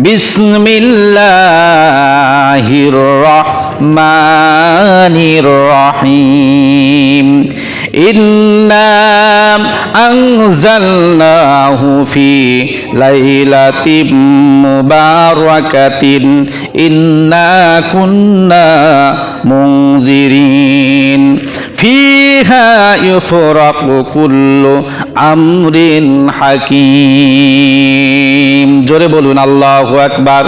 বিসমিল্লাহির রহমানির রহিম ইন্না আনজালনাহু ফি লাইলাতিম মুবারাকাতিন ইন্না কুন্না মুনজিরিন ফিহা ইউফরাকু কুল্লু আমরিন হাকিম। জোরে বলুন আল্লাহু আকবার,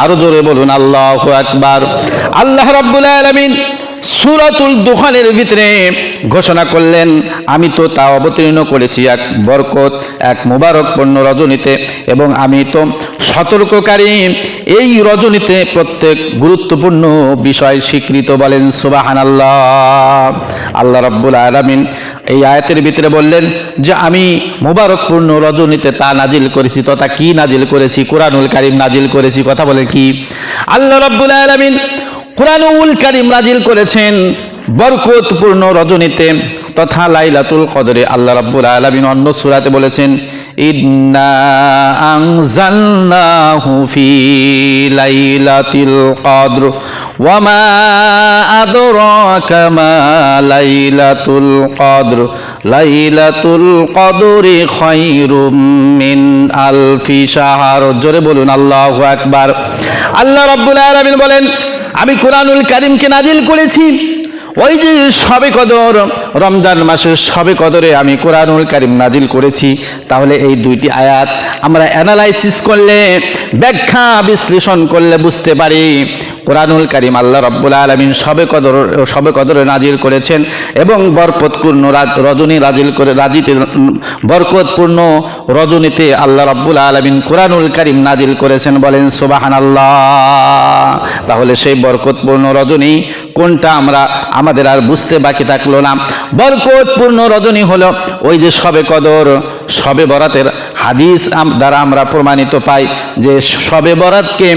আরো জোরে বলুন আল্লাহু আকবার। আল্লাহ রাব্বুল আলামিন সূরাতুল দুখানের ভিতরে ঘোষণা করলেন, আমি তো তা অবতীর্ণ করেছি এক বরকত, এক মুবারকপূর্ণ রজনীতে, এবং আমি তো সতর্ককারী এই রজনীতে প্রত্যেক গুরুত্বপূর্ণ বিষয় স্বীকৃত। বলেন সুবহানাল্লাহ। আল্লাহ রাব্বুল আলামিন এই আয়াতের ভিতরে বললেন যে আমি মুবারকপূর্ণ রজনীতে তা নাজিল করেছি, তথা কি নাজিল করেছি? কুরআনুল কারীম নাজিল করেছি। কথা বলে কি? আল্লাহ রাব্বুল আলামিন কুরআনুল কারীম নাজিল করেছেন বরকতপূর্ণ রজনীতে তথা লাইলাতুল কদরে। আল্লাহ রাব্বুল আলামিন অন্য সূরাতে বলেছেন ইন্না আনজালনাহু ফি লাইলাতিল কদর ওয়া মা আদরাকা মা লাইলাতুল কদর লাইলাতুল কদরি খায়রুম মিন আলফি শাহর। জোরে বলুন আল্লাহু আকবার। আল্লাহ রাব্বুল আলামিন বলেন আমি কুরআনুল কারীমকে নাজিল করেছি ওই যে শবে কদর, রমজান মাসের শবে কদরে আমি কুরআনুল কারীম নাজিল করেছি। তাহলে এই দুইটি আয়াত আমরা অ্যানালাইসিস করলে, ব্যাখ্যা বিশ্লেষণ করলে বুঝতে পারি কুরআনুল কারীম আল্লাহ রাব্বুল আলামিন শবে কদরে নাজিল করেছেন এবং বরকতপূর্ণ রজনী নাজিল করে বরকতপূর্ণ রজনীতে আল্লাহ রাব্বুল আলামিন কুরআনুল কারীম নাজিল করেছেন। বলেন সুবহানাল্লাহ। তাহলে সেই বরকতপূর্ণ রজনী কোনটা আমাদের আর বুঝতে বাকি থাকলো না। বরকতপূর্ণ রজনী হলো ওই যে শবে কদর। শবে বরাতের হাদিস দ্বারা আমরা প্রমাণিত পাই যে শবে বরাতকে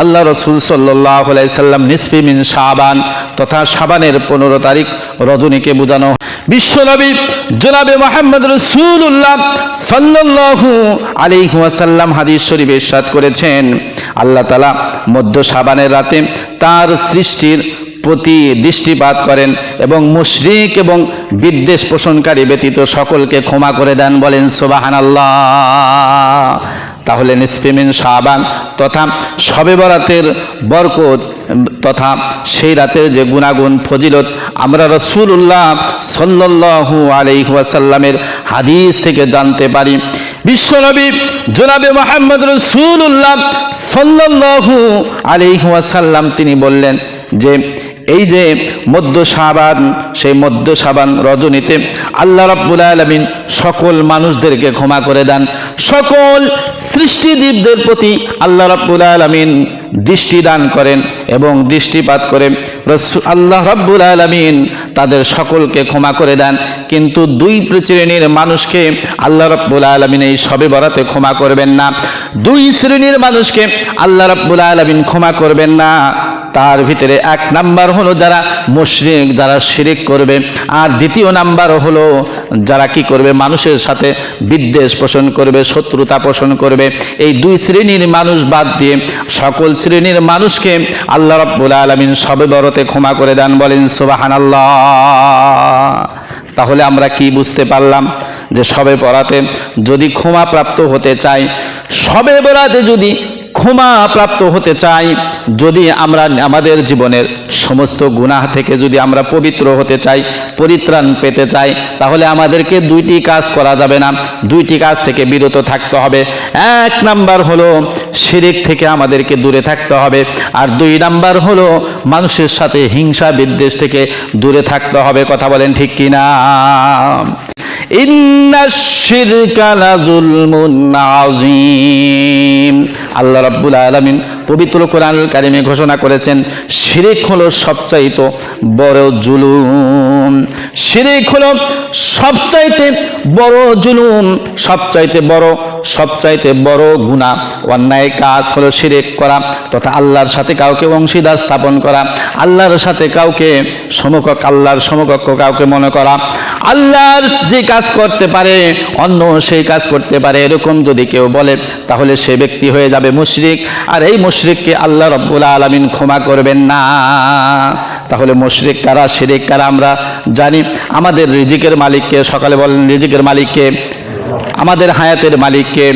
আল্লাহ রাসূল সাল্লাল্লাহু আলাইহি সাল্লাম নিসফি মিন শাবান তথা শাবানের 15 তারিখ রজনীকে বোঝানো। বিশ্বনবী জনাবে মুহাম্মদ রাসূলুল্লাহ সাল্লাল্লাহু আলাইহি ওয়াসাল্লাম হাদিস শরীফে ইরশাদ করেছেন আল্লাহ তাআলা মধ্য শাবানের রাতে তার সৃষ্টির প্রতি দৃষ্টিপাত করেন এবং মুশরিক এবং বিদ্বেষ পোষণকারী ব্যতীত সকলকে ক্ষমা করে দেন। বলেন সুবহানাল্লাহ। তাহলে নিসফি মিন শাবান তথা শবে বরাতের বরকত তথা সেই রাতের যে গুণাগুণ ফজিলত আমরা রাসূলুল্লাহ সাল্লাল্লাহু আলাইহি ওয়াসাল্লামের হাদিস থেকে জানতে পারি। বিশ্বনবী জনাবে মুহাম্মদ রাসূলুল্লাহ সাল্লাল্লাহু আলাইহি ওয়াসাল্লাম তিনি বললেন যে এই যে মধ্য শাবান, সেই মধ্য শাবান রজনীতে আল্লাহ রাব্বুল আলামিন সকল মানুষদেরকে ক্ষমা করে দেন। সকল সৃষ্টিজীবদের প্রতি আল্লাহ রাব্বুল আলামিন দৃষ্টি দান করেন এবং দৃষ্টিপাত করে আল্লাহ রাব্বুল আলামিন তাদের সকলকে ক্ষমা করে দেন। কিন্তু দুই শ্রেণীর মানুষকে আল্লাহ রাব্বুল আলামিন এই শবে বরাতে ক্ষমা করবেন না। দুই শ্রেণীর মানুষকে আল্লাহ রাব্বুল আলামিন ক্ষমা করবেন না। তার ভিতরে এক নাম্বার হলো যারা মুশরিক, যারা শিরিক করবে, আর দ্বিতীয় নাম্বার হলো যারা কি করবে? মানুষের সাথে বিদ্বেষ পোষণ করবে, শত্রুতা পোষণ করবে। এই দুই শ্রেণীর মানুষ বাদ দিয়ে সকল শ্রেণীর মানুষকে আল্লাহ রাব্বুল আলামিন শবে বরাতে ক্ষমা করে দেন। বলেন সুবহানাল্লাহ। তাহলে আমরা কি বুঝতে পারলাম? যে শবে বরাতে যদি ক্ষমা প্রাপ্ত হতে চাই, শবে বরাতে যদি ক্ষমা প্রাপ্ত হতে চাই, যদি আমরা আমাদের জীবনের সমস্ত গুনাহ থেকে যদি আমরা পবিত্র হতে চাই, পরিত্রাণ পেতে চাই, তাহলে আমাদেরকে দুইটি কাজ করা যাবে না, দুইটি কাজ থেকে বিরত থাকতে হবে। এক নাম্বার হলো শিরিক থেকে আমাদেরকে দূরে থাকতে হবে, আর দুই নাম্বার হলো মানুষের সাথে হিংসা বিদ্বেষ থেকে দূরে থাকতে হবে। কথা বলেন ঠিক কিনা? ইন্নাশ শিরকা লাযুলমুন আযীম। আল্লাহ রাব্বুল আলামিন পবিত্র কোরআনুল কারিমে ঘোষণা করেছেন শিরক হলো সবচাইতে বড় জুলুম। শিরক হলো সবচাইতে বড় জুলুম, সবচাইতে বড় গুনাহ, অন্যায় কাজ হলো শিরক করা তথা আল্লাহর সাথে কাউকে অংশীদার স্থাপন করা, আল্লাহর সাথে কাউকে আল্লাহর সমকক্ষ কাউকে মনে করা। আল্লাহর যে কাজ করতে পারে অন্য সেই কাজ করতে পারে এরকম যদি কেউ বলে তাহলে সে ব্যক্তি হয়ে যাবে মুশরিক, আর এই মুশরিককে আল্লাহ রাব্বুল আলামিন ক্ষমা করবেন না। তাহলে মুশরিক কারা, শিরক কারা আমরা জানি। আমাদের রিজিকের মালিককে, সকালে বলেন রিজিকের মালিককে, আমাদের হায়াতের মালিককে,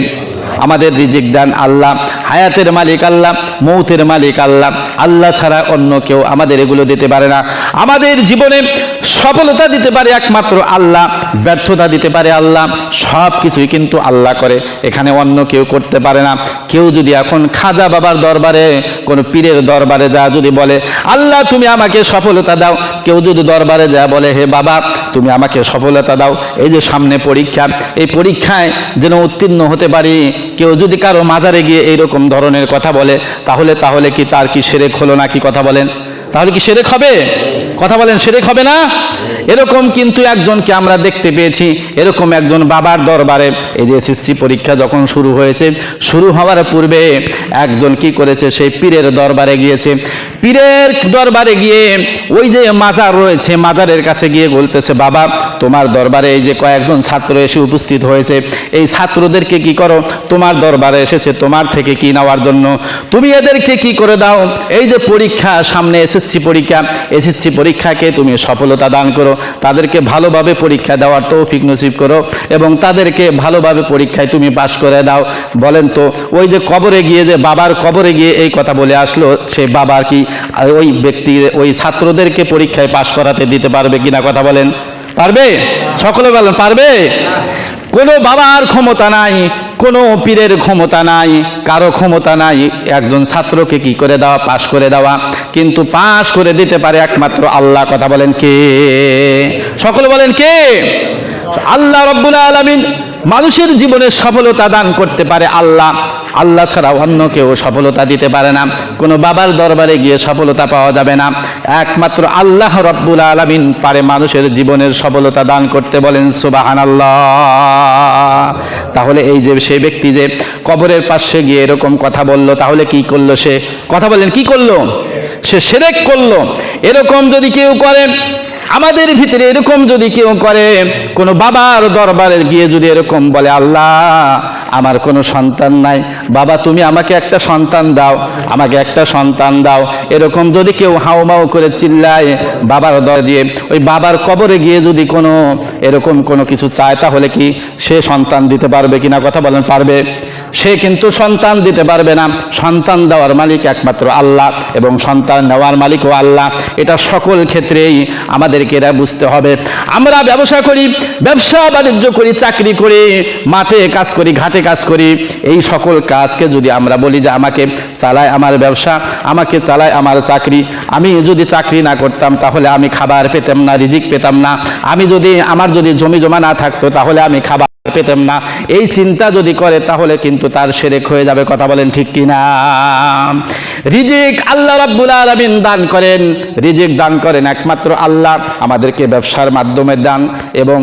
আমাদের রিজিক দেন আল্লাহ, হায়াতের মালিক আল্লাহ, মৌতের মালিক আল্লাহ। আল্লাহ ছাড়া অন্য কেউ আমাদের এগুলো দিতে পারে না। আমাদের জীবনে সফলতা দিতে পারে একমাত্র আল্লাহ, ব্যর্থতা দিতে পারে আল্লাহ, সব কিছুই কিন্তু আল্লাহ করে, এখানে অন্য কেউ করতে পারে না। কেউ যদি এখন খাজা বাবার দরবারে, কোনো পীরের দরবারে যা যদি বলে আল্লাহ তুমি আমাকে সফলতা দাও, কেউ যদি দরবারে যা বলে হে বাবা তুমি আমাকে সফলতা দাও, এই যে সামনে পরীক্ষা, এই পরীক্ষায় যেন উত্তীর্ণ হতে পারি, কেউ যদি কারো মাজারে গিয়ে এইরকম ধরনের কথা বলে তাহলে কি তার কি শিরক হলো নাকি? কথা বলেন, তাহলে কি শিরক হবে? কথা বলেন, শিরক হবে না? এরকম কিন্তু একজনকে আমরা দেখতে পেয়েছি, এরকম একজন বাবার দরবারে, এই যে এসএসসি পরীক্ষা যখন শুরু হয়েছে, শুরু হওয়ার পূর্বে একজন কি করেছে, সেই পীরের দরবারে গিয়েছে। পীরের দরবারে গিয়ে ওই যে মাজার রয়েছে, মাজারের কাছে গিয়ে বলতেছে বাবা তোমার দরবারে এই যে কয়েকজন ছাত্র এসে উপস্থিত হয়েছে, এই ছাত্রদেরকে কি করো, তোমার দরবারে এসেছে তোমার থেকে কি নেওয়ার জন্য, তুমি এদেরকে কি করে দাও, এই যে পরীক্ষা সামনে এসএসসি পরীক্ষাকে তুমি সফলতা দান করো, তাদেরকে ভালোভাবে পরীক্ষা দেওয়ার তৌফিক নসিব করো এবং তাদেরকে ভালোভাবে পরীক্ষায় তুমি পাশ করে দাও। বলেন তো ওই যে কবরে গিয়ে, যে বাবার কবরে গিয়ে এই কথা বলে আসলো, সে বাবা কি ওই ব্যক্তি ওই ছাত্রদেরকে পরীক্ষায় পাশ করাতে দিতে পারবে কিনা? কথা বলেন, পারবে? সকলে বলেন পারবে? কোনো বাবার ক্ষমতা নাই, কোনো পীরের ক্ষমতা নাই, কারো ক্ষমতা নাই একজন ছাত্রকে কি করে দেওয়া, পাশ করে দেওয়া, কিন্তু পাশ করে দিতে পারে একমাত্র আল্লাহ। কথা বলেন কে? সকলে বলেন কে? আল্লাহ রাব্বুল আলামিন মানুষের জীবনে সফলতা দান করতে পারে আল্লাহ, আল্লাহ ছাড়া অন্য কেউ সফলতা দিতে পারে না। কোনো বাবার দরবারে গিয়ে সফলতা পাওয়া যাবে না, একমাত্র আল্লাহ রাব্বুল আলামিন পারে মানুষের জীবনের সফলতা দান করতে। বলেন সুবহানাল্লাহ। তাহলে এই যে সেই ব্যক্তি যে কবরের পাশে গিয়ে এরকম কথা বলল, তাহলে কি করলো সে? কথা বলেন কি করলো? সে শিরক করলো। এরকম যদি কেউ করে, আমাদের ভিতরে এরকম যদি কেউ করে, কোনো বাবার দরবারে গিয়ে যদি এরকম বলে আল্লাহ আমার কোনো সন্তান নাই, বাবা তুমি আমাকে একটা সন্তান দাও, আমাকে একটা সন্তান দাও, এরকম যদি কেউ হাউমাউ করে চিল্লায় বাবার দরবারে দিয়ে, ওই বাবার কবরে গিয়ে যদি কোনো এরকম কোনো কিছু চায়, তাহলে কি সে সন্তান দিতে পারবে কিনা? কথা বলেন পারবে? সে কিন্তু সন্তান দিতে পারবে না। সন্তান দেওয়ার মালিক একমাত্র আল্লাহ এবং সন্তান নেওয়ার মালিকও আল্লাহ। এটা সকল ক্ষেত্রেই আমাদেরকে এটা বুঝতে হবে। আমরা ব্যবসা করি, ব্যবসা বাণিজ্য করি, চাকরি করি, মাঠে কাজ করি, ঘাটে কাজ করি, এই সকল কাজকে যদি আমরা বলি যে আমাকে চালায় আমার ব্যবসা, আমাকে চালায় আমার চাকরি, আমি যদি চাকরি না করতাম তাহলে আমি খাবার পেতাম না, রিজিক পেতাম না, আমার যদি জমি জমা না থাকতো তাহলে আমি খাবার পেতাম না, এই চিন্তা যদি করে তাহলে কিন্তু তার শিরক হয়ে যাবে। কথা বলেন ঠিক কিনা? রিজিক আল্লাহ রাব্বুল আলামিন দান করেন, রিজিক দান করেন একমাত্র আল্লাহ। আমাদেরকে ব্যবসার মাধ্যমে দান এবং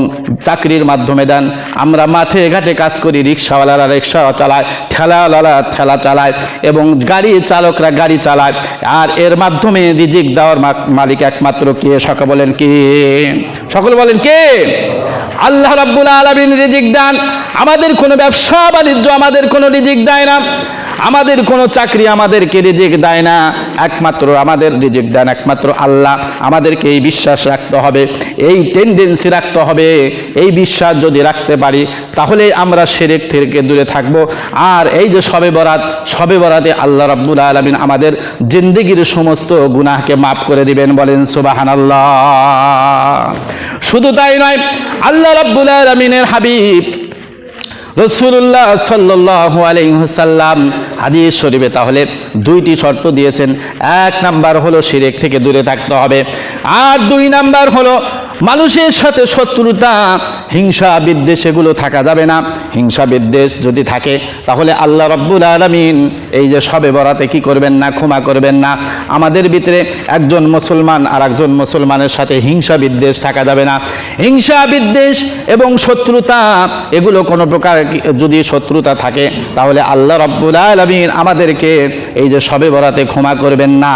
চাকরির মাধ্যমে দান। আমরা মাঠে ঘাটে কাজ করি, রিক্সাওয়ালারা রিক্সা চালায়, ঠেলাওয়ালারা ঠেলা চালায় এবং গাড়ি চালকরা গাড়ি চালায়, আর এর মাধ্যমে রিজিক দেওয়ার মালিক একমাত্র কে? সকলে বলেন কে? সকলে বলেন কে? আল্লাহ রাব্বুল আলামিন রিজিক দান। আমাদের কোনো ব্যবসা বাণিজ্য আমাদের কোনো রিজিক দেয় না, আমাদের কোনো চাকরি আমাদেরকে রিজিক দেয় না, একমাত্র আমাদের রিজিক দেন একমাত্র আল্লাহ। আমাদেরকে এই বিশ্বাস রাখতে হবে, এই টেন্ডেন্সি রাখতে হবে। এই বিশ্বাস যদি রাখতে পারি তাহলে আমরা শিরক থেকে দূরে থাকব। আর এই যে শবে বরাতে আল্লাহ রাব্বুল আলামিন আমাদের জিন্দেগির সমস্ত গুনাহকে মাফ করে দিবেন। বলেন সুবহানাল্লাহ। শুধু তাই নয়, আল্লাহ রাব্বুল আলামিনের হাবিব রাসূলুল্লাহ সাল্লাল্লাহু আলাইহি ওয়াসাল্লাম হাদিস শরীফে তাহলে দুইটি শর্ত দিয়েছেন। এক নাম্বার হলো শিরক থেকে দূরে থাকতে হবে, আর দুই নাম্বার হলো মানুষের সাথে শত্রুতা, হিংসা বিদ্বেষ এগুলো থাকা যাবে না। হিংসা বিদ্বেষ যদি থাকে তাহলে আল্লাহ রাব্বুল আলামিন এই যে শবে বরাতে কি করবেন না, ক্ষমা করবেন না। আমাদের ভিতরে একজন মুসলমান আর একজন মুসলমানের সাথে হিংসা বিদ্বেষ থাকা যাবে না। হিংসা বিদ্বেষ এবং শত্রুতা এগুলো কোনো প্রকার যদি শত্রুতা থাকে তাহলে আল্লাহ রাব্বুল আলামিন আমাদেরকে এই যে শবে বরাতে ক্ষমা করবেন না।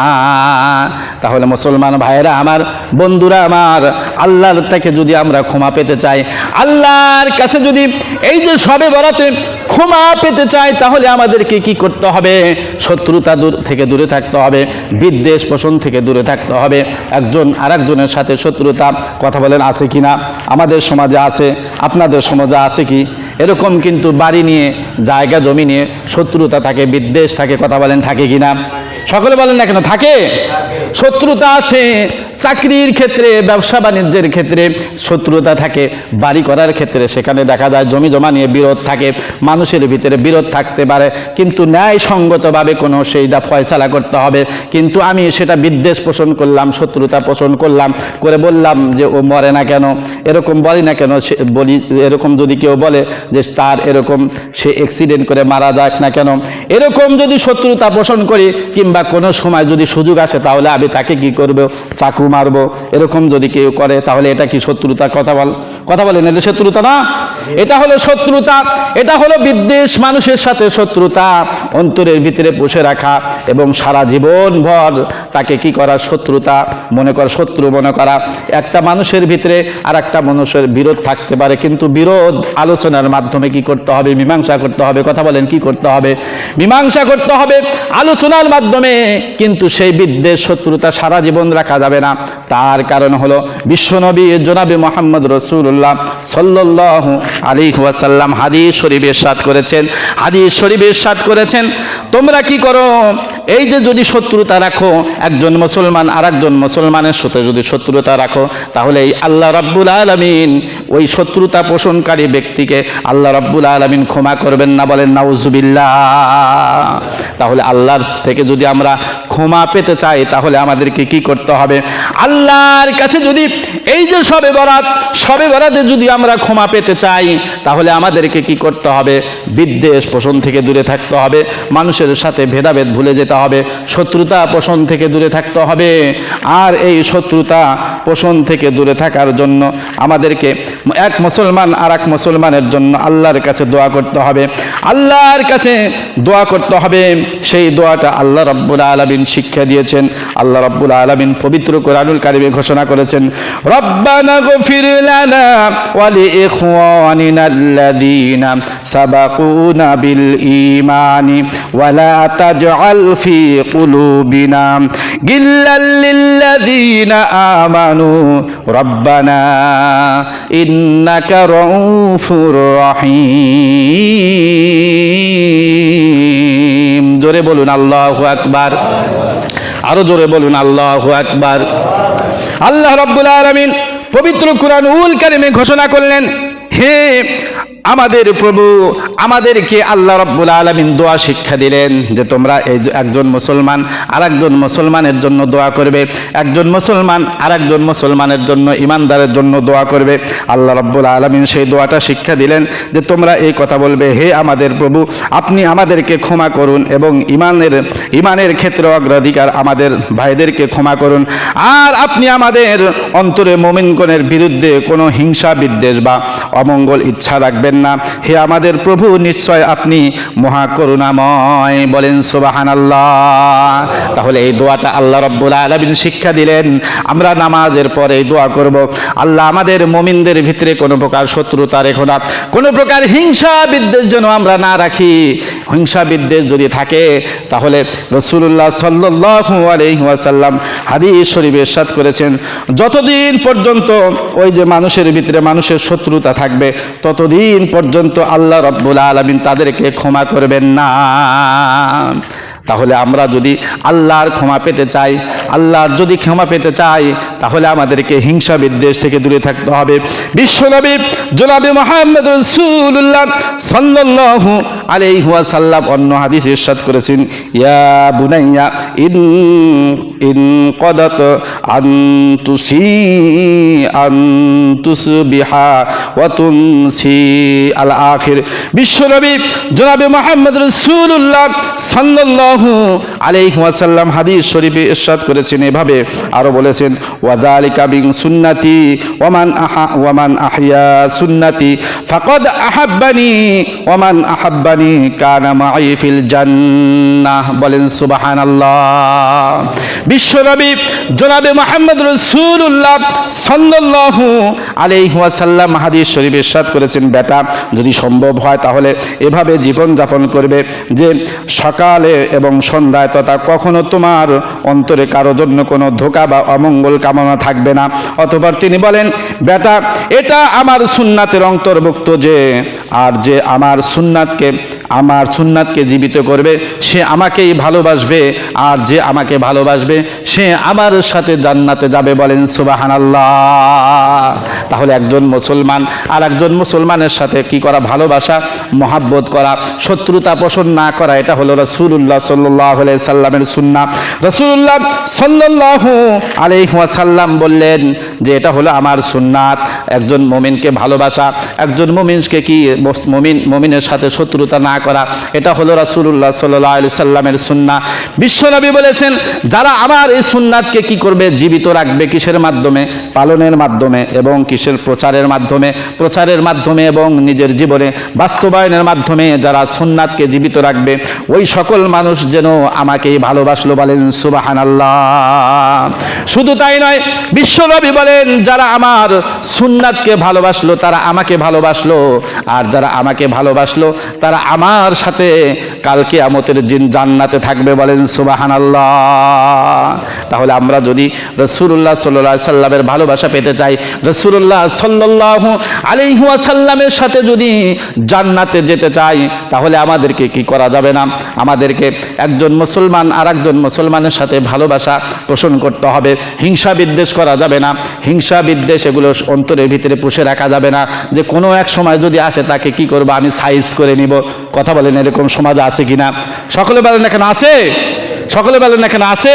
তাহলে মুসলমান ভাইয়েরা আমার, বন্ধুরা আমার, আল্লাহর থেকে যদি আমরা ক্ষমা পেতে চাই, আল্লাহর কাছে যদি এই যে শবে বরাতে ক্ষমা পেতে চাই, তাহলে আমাদেরকে কি করতে হবে? শত্রুতা থেকে দূরে থাকতে হবে, বিদ্বেষ পোষণ থেকে দূরে থাকতে হবে। একজন আরেকজনের সাথে শত্রুতা, কথা বলেন আছে কি না? আমাদের সমাজে আছে, আপনাদের সমাজে আছে কি? এরকম কিন্তু বাড়ি নিয়ে, জায়গা জমি নিয়ে শত্রুতা থাকে, বিদ্বেষ থাকে, কথা বলেন থাকে কি না? সকলে বলেন না কেন থাকে? শত্রুতা আছে। চাকরির ক্ষেত্রে, ব্যবসা বাণিজ্যের ক্ষেত্রে শত্রুতা থাকে। বাড়ি করার ক্ষেত্রে সেখানে দেখা যায় জমি জমা নিয়ে বিরোধ থাকে, মানুষের ভিতরে বিরোধ থাকতে পারে, কিন্তু ন্যায়সঙ্গতভাবে কোনো সেইটা ফয়সালা করতে হবে। কিন্তু আমি সেটা বিদ্বেষ পোষণ করলাম, শত্রুতা পোষণ করলাম, করে বললাম যে ও মরে না কেন, এরকম বলি না কেন, বলি এরকম যদি কেউ বলে যে তার এরকম সে অ্যাক্সিডেন্ট করে মারা যাক না কেন, এরকম যদি শত্রুতা পোষণ করি, কিংবা কোনো সময় যদি সুযোগ আসে তাহলে আমি তাকে কি করব, চাকু মারবো, এরকম যদি কেউ করে তাহলে এটা কি শত্রুতা? কথা বলেন, এটা শত্রুতা না? এটা হলো শত্রুতা, এটা হলো বিদ্বেষ, মানুষের সাথে শত্রুতা অন্তরের ভিতরে পুষে রাখা এবং সারা জীবন ভর তাকে কি করা? শত্রুতা মনে করা, শত্রু মনে করা। একটা মানুষের ভিতরে আর একটা মানুষের বিরোধ থাকতে পারে, কিন্তু বিরোধ আলোচনার মাধ্যমে কি করতে হবে? মীমাংসা করতে হবে। কথা বলেন, কি করতে হবে? মীমাংসা করতে হবে আলোচনার মাধ্যমে। কিন্তু সেই বিদ্বেষ, শত্রুতা সারা জীবন রাখা যাবে না। তার কারণ হলো বিশ্বনবী জনাবে মুহাম্মদ রাসূলুল্লাহ সাল্লাল্লাহু আলাইহি ওয়াসাল্লাম হাদিস শরীফে ইরশাদ করেছেন, তোমরা কি করো? এই যে যদি শত্রুতা রাখো, একজন মুসলমান আর একজন মুসলমানের সাথে যদি শত্রুতা রাখো, তাহলে এই আল্লাহ রাব্বুল আলামিন ওই শত্রুতা পোষণকারী ব্যক্তিকে আল্লাহ রাব্বুল আলামিন ক্ষমা করবেন না। বলেন নাউজুবিল্লাহ। তাহলে আল্লাহর থেকে যদি আমরা ক্ষমা পেতে চাই তাহলে আমাদেরকে কি করতে হবে? আল্লাহর কাছে যদি এই যে শবে বরাতে যদি আমরা ক্ষমা পেতে চাই তাহলে আমাদেরকে কি করতে হবে? বিদ্বেষ পোষণ থেকে দূরে থাকতে হবে, মানুষের সাথে ভেদাভেদ ভুলে যেতে হবে, শত্রুতা পোষণ থেকে দূরে থাকতে হবে। আর এই শত্রুতা পোষণ থেকে দূরে থাকার জন্য আমাদেরকে এক মুসলমান আর এক মুসলমানের জন্য আল্লাহর কাছে দোয়া করতে হবে। আল্লাহর কাছে দোয়া করতে হবে। সেই দোয়াটা আল্লাহ রাব্বুল আলামিন শিক্ষা দিয়েছেন। আল্লাহ রাব্বুল আলামিন পবিত্র কোরআনুল কারিমে ঘোষণা করেছেন, রব্বানা গফির লানা ওয়া লিইখওয়ানিনা আল্লাযীনা সাবাকুনা বিল ঈমানি ওয়া লা তাজআল ফি কুলুবিনা গিল্লাল লিল্লাযীনা আমানু রব্বানা ইন্নাকা রাউফুর রহিম। জোরে বলুন আল্লাহু আকবার। আরো জোরে বলুন আল্লাহু আকবার। আল্লাহ রাব্বুল আলামিন পবিত্র কুরআনুল কারীমে ঘোষণা করলেন, হে আমাদের প্রভু, আমাদেরকে আল্লাহ রাব্বুল আলামিন দোয়া শিক্ষা দিলেন যে তোমরা এই একজন মুসলমান আর একজন মুসলমানের জন্য দোয়া করবে, একজন মুসলমান আর একজন মুসলমানের জন্য, ইমানদারের জন্য দোয়া করবে। আল্লাহ রাব্বুল আলামিন সেই দোয়াটা শিক্ষা দিলেন যে তোমরা এই কথা বলবে, হে আমাদের প্রভু, আপনি আমাদেরকে ক্ষমা করুন এবং ইমানের ক্ষেত্রে অগ্রাধিকার আমাদের ভাইদেরকে ক্ষমা করুন। আর আপনি আমাদের অন্তরে মুমিনগণের বিরুদ্ধে কোনো হিংসা বিদ্বেষ বা অমঙ্গল ইচ্ছা রাখবেন না। হে আমাদের প্রভু, নিশ্চয় আপনি মহা করুণাময়। বলেন সুবহানাল্লাহ। তাহলে এই দোয়াটা আল্লাহ রাব্বুল আলামিন শিক্ষা দিলেন। আমরা নামাজের পরে এই দোয়া করব, আল্লাহ আমাদের মুমিনদের ভিতরে কোনো প্রকার শত্রুতা রেখো না, কোনো প্রকার হিংসা বিদ্বেষ যেন আমরা না রাখি। হিংসা বিদ্বেষ যদি থাকে তাহলে রাসূলুল্লাহ সাল্লাল্লাহু আলাইহি ওয়াসাল্লাম হাদিস শরীফে ইরশাদ করেছেন, যতদিন পর্যন্ত ওই যে মানুষের ভিতরে মানুষের শত্রুতা থাকবে ততদিন পর্যন্ত আল্লাহ রাব্বুল আলামিন তাদেরকে ক্ষমা করবেন না। তাহলে আমরা যদি আল্লাহর ক্ষমা পেতে চাই, আল্লাহর যদি ক্ষমা পেতে চাই, তাহলে আমাদেরকে হিংসা বিদ্বেষ থেকে দূরে থাকতে হবে। বিশ্বনবী জনাবে মুহাম্মদ রাসূলুল্লাহ সাল্লাল্লাহু আলাইহি ওয়াসাল্লাম অন্য হাদিসে ইরশাদ করেছেন, ইয়া বুনাইয়া ইন কদাত আনতুসবিহা ওয়া তুনসি আল আখির। বিশ্বনবী জনাবে মুহাম্মদ রাসূলুল্লাহ সাল্লাল্লাহু আলাইহি ওয়াসাল্লাম হাদিস শরীফে ইরশাদ করেছেন এভাবে, আরো বলেছেন, ওয়া যালিকা বিন সুন্নতি ওয়া মান আহইয়া সুন্নতি ফাকাদ আহাব্বানি ওয়া মান আহাব্বানি কানা মাই ফিল জান্নাহ। বলেন সুবহানাল্লাহ। বিশ্বনবী জনাবে মুহাম্মদ রাসূলুল্লাহ সাল্লাল্লাহু আলাইহি ওয়াসাল্লাম হাদিস শরীফে ইরশাদ করেছেন, বেটা যদি সম্ভব হয় তাহলে এভাবে জীবন যাপন করবে যে সকালে এবং সন্ধ্যায় তথা কখনো তোমার অন্তরে কারো জন্য কোনো ধোঁকা বা অমঙ্গল কামনা থাকবে না। অতঃপর তিনি বলেন, বেটা এটা আমার সুন্নাতের অন্তর্ভুক্ত যে আর যে আমার সুন্নাতকে জীবিত করবে সে আমাকেই ভালোবাসবে, আর যে আমাকে ভালোবাসবে সে আমার সাথে জান্নাতে যাবে। বলেন সুবহানাল্লাহ। তাহলে একজন মুসলমান আর একজন মুসলমানের সাথে কি করা? ভালোবাসা, মহাব্বত করা, শত্রুতা পোষণ না করা, এটা হলো রাসূলুল্লাহ সাল্লাল্লাহু আলাইহি সাল্লামের সুন্নাহ। রাসূলুল্লাহ সাল্লাল্লাহু আলাইহি ওয়াসাল্লাম বললেন যে এটা হলো আমার সুন্নাত। একজন মুমিনকে ভালোবাসা, একজন মুমিনকে কি মুমিনের সাথে শত্রুতা না করা, এটা হলো রাসূলুল্লাহ সাল্লাল্লাহু আলাইহি সাল্লামের সুন্নাহ। বিশ্বনবী বলেছেন, যারা আমার এই সুন্নাতকে কি করবে? জীবিত রাখবে। কিসের মাধ্যমে? পালনের মাধ্যমে এবং কিসের? প্রচারের মাধ্যমে এবং নিজের জীবনে বাস্তবায়নের মাধ্যমে যারা সুন্নাতকে জীবিত রাখবে ওই সকল মানুষ যেন আমাকেই ভালোবাসলো। বলেন সুবহানাল্লাহ। শুধু তাই নয়, বিশ্বনবী বলেন, যারা আমার সুন্নাতকে ভালোবাসলো তারা আমাকে ভালোবাসলো, আর যারা আমাকে ভালোবাসলো তারা আমার সাথে কাল কিয়ামতের দিন জান্নাতে থাকবে। বলেন সুবহানাল্লাহ। তাহলে আমরা যদি রাসূলুল্লাহ সাল্লাল্লাহু আলাইহি সাল্লামের ভালোবাসা পেতে চাই, রাসূলুল্লাহ সাল্লাল্লাহু আলাইহি ওয়াসাল্লামের সাথে যদি জান্নাতে যেতে চাই, তাহলে আমাদেরকে কি করা যাবে না? আমাদেরকে একজন মুসলমান আর একজন মুসলমানের সাথে ভালোবাসা পোষণ করতে হবে। হিংসা বিদ্বেষ করা যাবে না। হিংসা বিদ্বেষ এগুলো অন্তরের ভিতরে পুষে রাখা যাবে না, যে কোনো এক সময় যদি আসে তাকে কি করবো আমি সাইজ করে নিব। কথা বলেন, এরকম সমাজ আছে কিনা? সকলে বলেন এখানে আছে? সকলে বলেন এখানে আছে?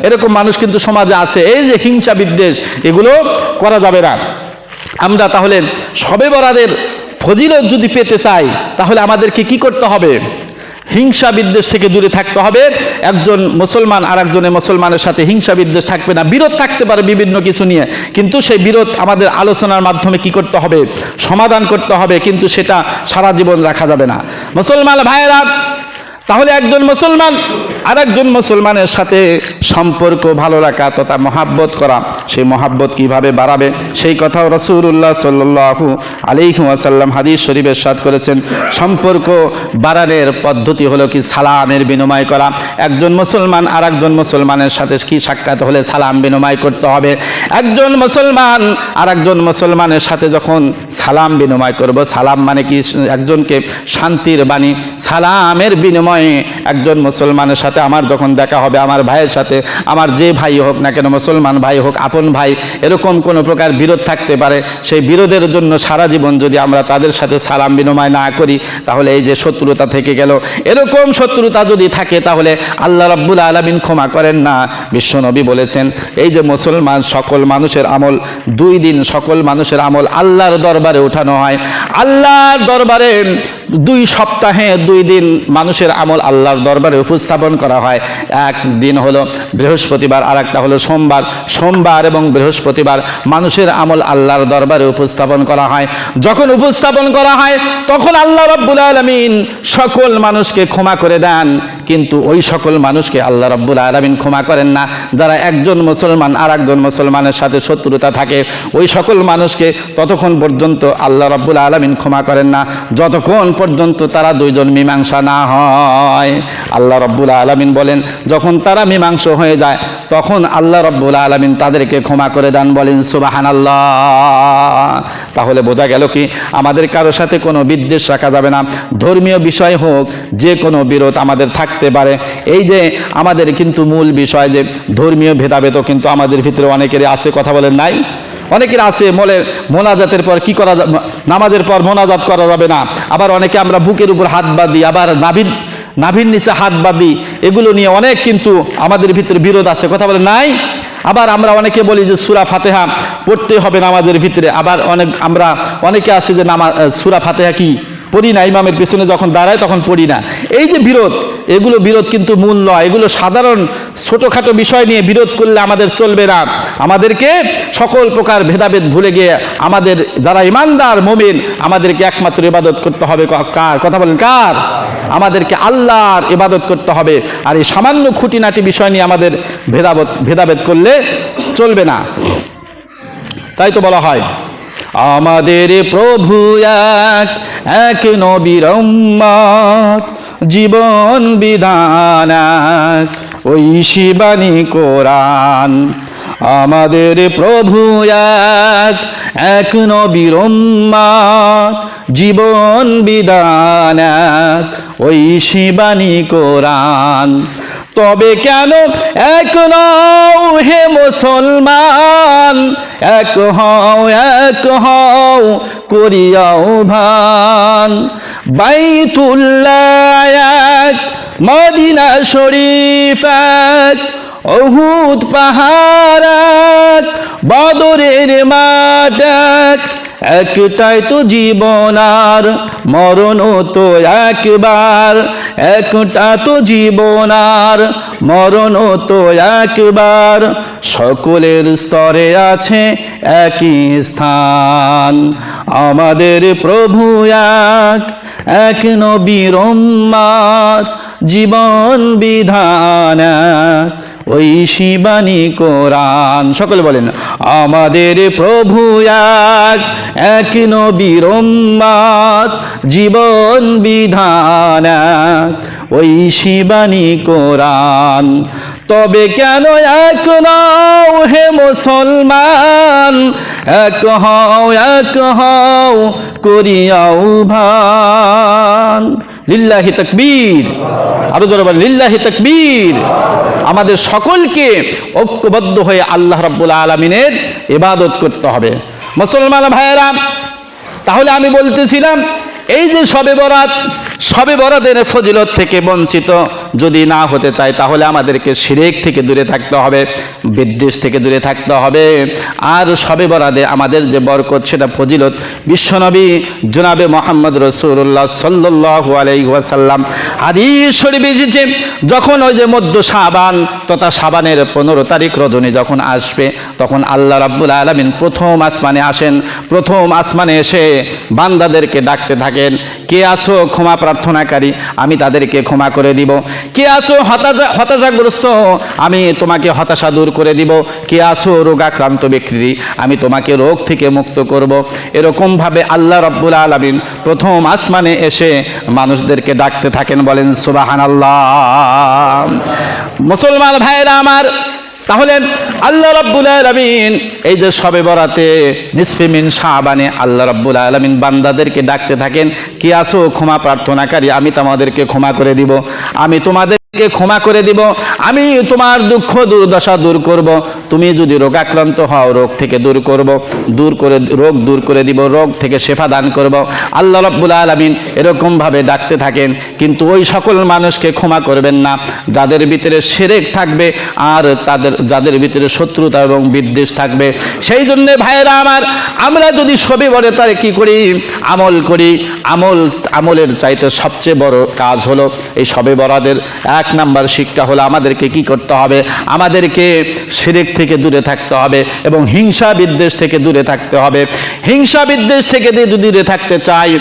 এরকম মানুষ কিন্তু সমাজে আছে। এই যে হিংসা বিদ্বেষ, এগুলো করা যাবে না। আমরা তাহলে শবে বরাতের ফজিলত যদি পেতে চাই, তাহলে আমাদেরকে কি করতে হবে? হিংসা বিদ্বেষ থেকে দূরে থাকতে হবে। একজন মুসলমান আর একজনের মুসলমানের সাথে হিংসা বিদ্বেষ থাকবে না। বিরোধ থাকতে পারে বিভিন্ন কিছু নিয়ে, কিন্তু সেই বিরোধ আমাদের আলোচনার মাধ্যমে কি করতে হবে? সমাধান করতে হবে, কিন্তু সেটা সারা জীবন রাখা যাবে না। মুসলমান ভাইয়েরা, তাহলে একজন মুসলমান আর একজন মুসলমানের সাথে সম্পর্ক ভালো রাখা তথা মহাব্বত করা, সেই মহাব্বত কিভাবে বাড়াবে সেই কথাও রাসূলুল্লাহ সাল্লাল্লাহু আলাইহি ওয়াসাল্লাম হাদিস শরীফে ইরশাদ করেছেন। সম্পর্ক বাড়ানোর পদ্ধতি হলো কি? সালামের বিনিময় করা। একজন মুসলমান আর একজন মুসলমানের সাথে কি সাক্ষাৎ হলে সালাম বিনিময় করতে হবে। একজন মুসলমান আর একজন মুসলমানের সাথে যখন সালাম বিনিময় করব, সালাম মানে কি? একজনকে শান্তির বাণী, সালামের বিনিময় একজন মুসলমানের সাথে আমার যখন দেখা হবে, আমার ভাইয়ের সাথে, আমার যে ভাই হোক না কেন, মুসলমান ভাই হোক, আপন ভাই, এরকম কোনো প্রকার বিরোধ থাকতে পারে। সেই বিরোধের জন্য সারা জীবন যদি আমরা তাদের সাথে সালাম বিনিময় না করি, তাহলে এই যে শত্রুতা থেকে গেল, এরকম শত্রুতা যদি থাকে তাহলে আল্লাহ রাব্বুল আলামিন ক্ষমা করেন না। বিশ্বনবী বলেছেন, এই যে মুসলমান সকল মানুষের আমল, 2 দিন সকল মানুষের আমল আল্লাহর দরবারে উঠানো হয়। আল্লাহর দরবারে 2 সপ্তাহে 2 দিন মানুষের আমল আল্লাহর দরবারে উপস্থাপন করা হয়। এক দিন হলো বৃহস্পতিবার, আর একটা হলো সোমবার। সোমবার এবং বৃহস্পতিবার মানুষের আমল আল্লাহর দরবারে উপস্থাপন করা হয়। যখন উপস্থাপন করা হয় তখন আল্লাহ রাব্বুল আলামিন সকল মানুষকে ক্ষমা করে দেন, কিন্তু ওই সকল মানুষকে আল্লাহ রাব্বুল আলামিন ক্ষমা করেন না যারা একজন মুসলমান আর একজন মুসলমানের সাথে শত্রুতা থাকে। ওই সকল মানুষকে ততক্ষণ পর্যন্ত আল্লাহ রাব্বুল আলামিন ক্ষমা করেন না যতক্ষণ পর্যন্ত তারা 2 জন মীমাংসা না হয়। নয়। আল্লাহ রাব্বুল আলামিন বলেন যখন তারা মীমাংসা হয়ে যায় তখন আল্লাহ রাব্বুল আলামিন তাদেরকে ক্ষমা করে দেন, বলেন সুবহানাল্লাহ। তাহলে বোঝা গেল কি আমাদের কারোর সাথে কোনো বিদ্বেষ রাখা যাবে না, ধর্মীয় বিষয় হোক যে কোনো বিরোধ আমাদের থাকতে পারে। এই যে আমাদের কিন্তু মূল বিষয় যে ধর্মীয় ভেদাভেদও কিন্তু আমাদের ভিতরে অনেকেরই আছে, কথা বলেন নাই? অনেকের আছে মোনাজাতের পর কি করা, নামাজের পর মোনাজাত করা যাবে না, আবার অনেকে আমরা বুকের উপর হাত বাঁধি, আবার নাভির নিচে হাত বাঁধি, এগুলো নিয়ে অনেক কিন্তু আমাদের ভিতরে বিরোধ আছে, কথা বলেন নাই? আবার আমরা অনেকে বলি যে সূরা ফাতিহা পড়তে হবে নামাজের ভিতরে, আবার আমরা অনেকে আছি যে সূরা ফাতিহা কি পড়ি না, ইমামের পিছনে যখন দাঁড়ায় তখন পড়ি না। এই যে বিরোধ, এগুলো বিরোধ কিন্তু মূল নয়, এগুলো সাধারণ ছোটোখাটো বিষয় নিয়ে বিরোধ করলে আমাদের চলবে না। আমাদেরকে সকল প্রকার ভেদাভেদ ভুলে গিয়ে আমাদের যারা ইমানদার মুমিন আমাদেরকে একমাত্র ইবাদত করতে হবে কার, কথা বলেন কার? আমাদেরকে আল্লাহর ইবাদত করতে হবে। আর এই সামান্য খুঁটিনাটি বিষয় নিয়ে আমাদের ভেদাভেদ করলে চলবে না। তাই তো বলা হয় আমাদের প্রভু এক নবীর উম্মত, জীবন বিধান ওই শিবানী কোরআন। আমাদের প্রভু এক নবীর উম্মত, জীবন বিধান ওই শিবানী কোরআন। তবে কেন এক নও হে মুসলমান, এক হও করিয়াও ভান। বাইতুল্লাহ এক, মদিনা শরীফ এক, উহুদ পাহাড় এক, বদরের মাঠ এক। একটাই তো জীবন আর মরণ তো একবার, একটা তো জীবন আর মরণ তো একবার। সকলের স্তরে আছে একই স্থান। আমাদের প্রভু এক নবীর উম্মত, জীবন বিধান ওই শিবানী কোরআন। সকলে বলেন আমাদের প্রভু এক নবীর উম্মত, জীবন বিধান ওই শিবানী কোরআন। তবে কেন এক নও হে মুসলমান, এক হও করিয়াও ভান। লিল্লাহি তাকবীর, আরো জোরে বলেন লিল্লাহি তাকবীর। আমাদের সকলকে ঐক্যবদ্ধ হয়ে আল্লাহ রাব্বুল আলামিনের ইবাদত করতে হবে। মুসলমান ভাইয়েরা, তাহলে আমি বলতেছিলাম এই যে শবে বরাতের ফজিলত থেকে বঞ্চিত যদি না হতে চাই তাহলে আমাদেরকে শিরক থেকে দূরে থাকতে হবে, বিদ্বেষ থেকে দূরে থাকতে হবে। আর শবে বরাতে আমাদের যে বরকত সেটা ফজিলত বিশ্বনবী জনাবে মুহাম্মদ রাসূলুল্লাহ সাল্লাল্লাহু আলাইহি ওয়াসাল্লাম হাদিস শরীফে এসেছে, যখন ওই যে মধ্য শাবান তথা শাবানের 15 তারিখ রজনী যখন আসবে তখন আল্লাহ রাব্বুল আলামিন প্রথম আসমানে আসেন। প্রথম আসমানে এসে বান্দাদেরকে ডাকতে থাকেন, কে আছো ক্ষমা প্রার্থনাকারী, আমি তাদেরকে ক্ষমা করে দিব। কে আছো হতাশাগ্রস্ত, আমি তোমাকে হতাশা দূর করে দিব। কে আছো রোগাক্রান্ত ব্যক্তি, আমি তোমাকে রোগ থেকে মুক্ত করব। এরকমভাবে আল্লাহ রাব্বুল আলামিন প্রথম আসমানে এসে মানুষদেরকে ডাকতে থাকেন, বলেন সুবহানাল্লাহ। মুসলমান ভাইরা আমার, তাহলে আল্লাহ রাব্বুল আলামিন এই যে শবে বরাতে নিসফে মিন শাবানে আল্লাহ রাব্বুল আলামিন বান্দাদেরকে ডাকতে থাকেন, কে আছো ক্ষমা প্রার্থনাকারী, আমি তোমাদেরকে ক্ষমা করে দিব। আমি তোমাদেরকে ক্ষমা করে দিব, আমি তোমার দুঃখ দুর্দশা দূর করব। তুমি যদি রোগাক্রান্ত হও রোগ থেকে রোগ দূর করে দিব, রোগ থেকে শেফা দান করব। আল্লাহ রাব্বুল আলামিন এরকম ভাবে ডাকতে থাকেন, কিন্তু ওই সকল মানুষকে ক্ষমা করবেন না যাদের ভিতরে শিরক থাকবে আর যাদের ভিতরে শত্রুতা এবং বিদ্বেষ থাকবে। সেই জন্য ভাইয়েরা আমার, আমরা যদি শবে বরাতে কি করি, আমল করি, আমলের চাইতে সবচেয়ে বড় কাজ হলো এই শবে বরাতের এক নাম্বার শিক্ষা হলো আমাদেরকে কি করতে হবে, আমাদেরকে শিরক থেকে দূরে থাকতে হবে এবং হিংসা বিদ্বেষ থেকে দূরে থাকতে হবে। হিংসা বিদ্বেষ থেকে যদি দূরে থাকতে চাই,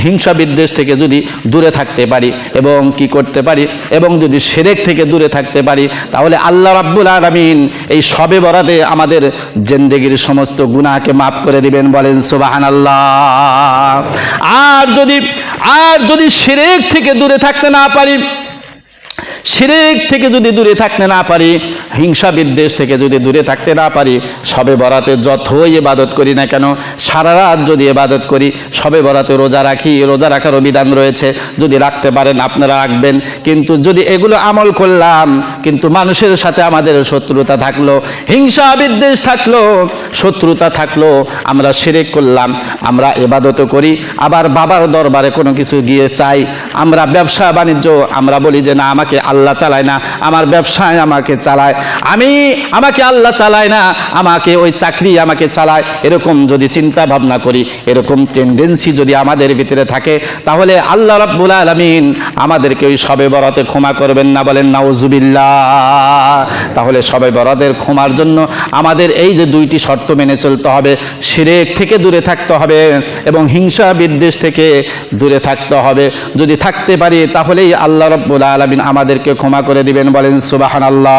হিংসা বিদ্বেষ থেকে যদি দূরে থাকতে পারি এবং কি করতে পারি, এবং যদি শিরক থেকে দূরে থাকতে পারি, তাহলে আল্লাহ রাব্বুল আলামিন এই শবে বরাতে আমাদের জিন্দেগির সমস্ত গুনাহকে মাফ করে দিবেন, বলেন সুবহানাল্লাহ। আর যদি শিরক থেকে দূরে থাকতে না পারি, শিরক থেকে যদি দূরে থাকতে না পারি, হিংসা বিদ্বেষ থেকে যদি দূরে থাকতে না পারি, শবে বরাতে যতই ইবাদত করি না কেন, সারা রাত যদি ইবাদত করি, শবে বরাতে রোজা রাখি, রোজা রাখারও বিধান রয়েছে, যদি রাখতে পারেন আপনারা রাখবেন। কিন্তু যদি এগুলো আমল করলাম, কিন্তু মানুষের সাথে আমাদের শত্রুতা থাকলো, হিংসা বিদ্বেষ থাকলো, শত্রুতা থাকলো, আমরা শিরক করলাম, আমরা ইবাদতও করি, আবার বাবার দরবারে কোনো কিছু গিয়ে চাই, আমরা ব্যবসা বাণিজ্য আমরা বলি যে না, আমাকে আল্লাহ চালায় না, আমার ব্যবসায় আমাকে চালায়, আমাকে আল্লাহ চালায় না, আমাকে ওই চাকরি আমাকে চালায়, এরকম যদি চিন্তা ভাবনা করি, এরকম টেন্ডেন্সি যদি আমাদের ভিতরে থাকে, তাহলে আল্লাহ রাব্বুল আলামিন আমাদেরকে ওই শবে বরাতে ক্ষমা করবেন না, বলেন নাউজুবিল্লাহ। তাহলে শবে বরাতের ক্ষমার জন্য আমাদের এই যে দুইটি শর্ত মেনে চলতে হবে, শিরক থেকে দূরে থাকতে হবে এবং হিংসা বিদ্বেষ থেকে দূরে থাকতে হবে। যদি থাকতে পারি তাহলেই আল্লাহ রাব্বুল আলামিন আমাদেরকে ক্ষমা করে দিবেন, বলেন সুবহানাল্লাহ।